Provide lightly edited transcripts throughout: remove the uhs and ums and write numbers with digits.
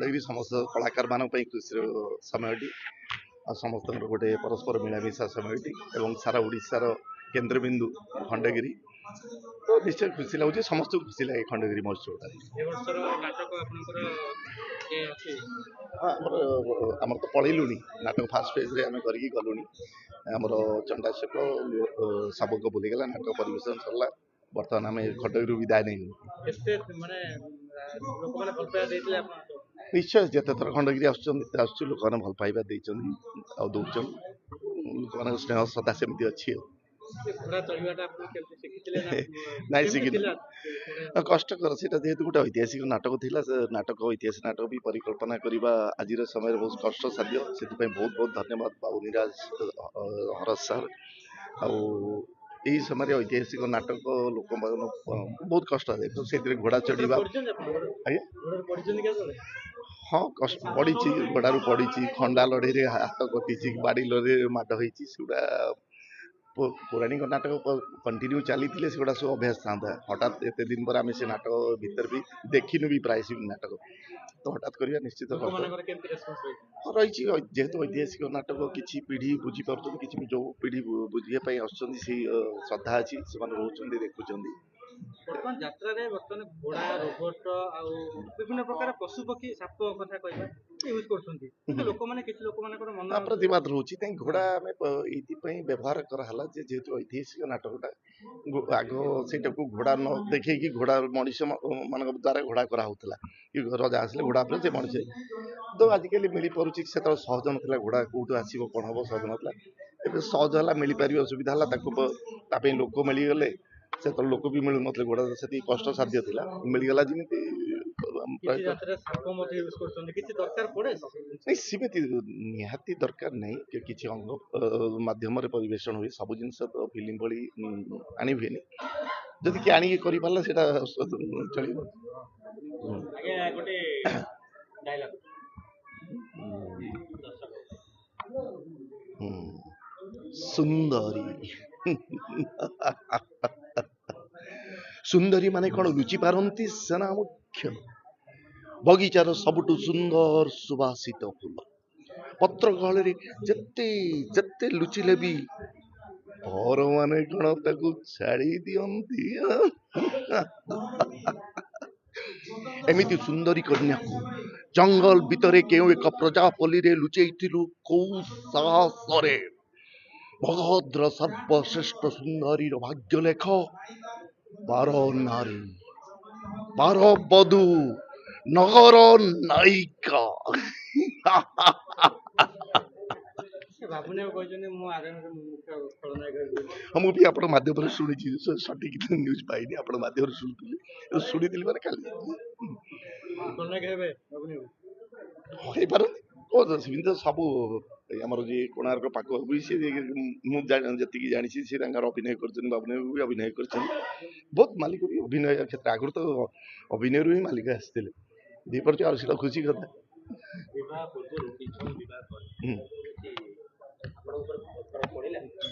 खंडगिरी समस्त कलाकार मान खुशी समयटी आ समस्त गोटे परस्पर मिलामिशा समयटी एवं सारा ओडिशार केन्द्रबिंदु खंडगिरी तो निश्चय खुशी लगुच समस्त खुशी लगे खंडगिरी महोत्सव आमर तो पलैलु नाटक फास्ट फेज रे आम करके गलु आमर चंडाशेख शावक बुलीगला नाटक परिवेशन सरला बर्तमान आम खंडगिरी विदाय नहीं निश्चय जिते थर खंडगिरी आसु लोक मैंने भल पाइबा दौरान लोक मान स्नेह श्रद्धा सेमती अच्छी नाई शिखी कष्टकर से जेहेतु गोटे ऐतिहासिक नाटक थिला नाटक ऐतिहासिक नाटक भी परिकल्पना करने आज समय बहुत कष्ट साध्य से बहुत बहुत धन्यवाद बाबू निराज हरस सर आई समय ऐतिहासिक नाटक लोक बहुत कष्ट तो से घोड़ा चढ़ा हाँ कष्ट पड़ी घोड़ारू पड़ी खंडा लड़े हाथ कटी बाड़ी लड़े माड़ होगा पौराणिक नाटक कंटिन्यू चली सेगुड़ा सब अभ्यास था हठात एत दिन पर आम से नाटक भीतर भी देखिनु भी प्राय नाटक तो हठात करवा निश्चित रही जेहेतु ऐतिहासिक नाटक किसी पीढ़ी बुझीपार कि जो पीढ़ी बुझापी श्रद्धा अच्छी से रोच देखुं बर्तमान यात्रा रे बर्तमान घोड़ा रोबोट आउ विभिन्न प्रकार पशु पक्षी साप कथा कहबा यूज करछंती कि लोक माने किछ लोक मानकर मन प्रतिवाद रहउची तै घोड़ा में एथि पई व्यवहार करहला जे जेतु ऐतिहासिक नाटकटा आगो सेटा को घोड़ा न देखे कि घोड़ा मनुष्य मान द्वारा घोड़ा करा होतला कि राजा आसले घोड़ा पर जे मनुष्य तो आजिकली मिली परुची से तो सहज नथला घोड़ा कोठु आसीबो कोन हबो सहज नथला एबे सहज हला मिली पारिबो सुविधा हला ताको तापे लोक मिली गले से तो लोक भी मिलु नथले घोड़ा से कष्ट साध्य थिला मिल गला जिमिति किछि यात्रा साप मत यूज करछंती किछि दरकार पड़े नहीं सीमित निहाती दरकार नहीं कि किसी अंग माध्यम परिवेशन हुए सब जिन तो फिल्म भली आनी जदि किए आनिक कर पार्ला सेटा चलिबो आगे गोटे डायलॉग सुंदरी सुंदरी माने कौन लुचि पारती सेना मुख्य बगीचार सबुठु सुंदर सुवासित फूल पत्र गहल जेते जेते लुचिले भी पर माने कौन ताकू छाड़ी दियंती एमिति सुंदरी कन्या को जंगल भितरे केउ एक प्रजापल्ली रे लुचैथिलु कौ साहसरे भगद्र सर्वश्रेष्ठ सुंदरी भाग्य लेख 12 नारी 12 बधू नगर नायिका हम भी आप माध्यम शुणी सठिक न्यूज पाइनि आप माध्यम शुणी शुणी मैंने खाली सब आम जी कोणार्क पाख भी सी मुझे जानी सी अभिनय कर बाबू भी अभिनय कर बहुत मालिक भी अभिनय क्षेत्र आगुरी तो अभिनय ही मालिक आसते दीपर आ खुशी कथा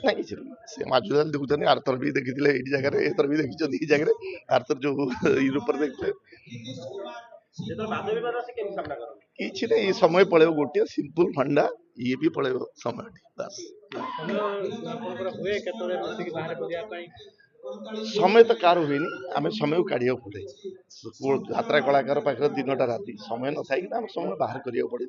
नहीं से माजुदाल देखुं आरथर भी देखी ये जगह एथर भी देखी ये जगह आरथर जो यूरोप देखते किसी नहीं समय पड़े गोटे सिंपल फंडा ये भी पड़े समय बस समय तो कार हुए आम समय काढ़ पड़े यात्रा कलाकार पाखे दिन टा राति समय न था समय बाहर करा पड़े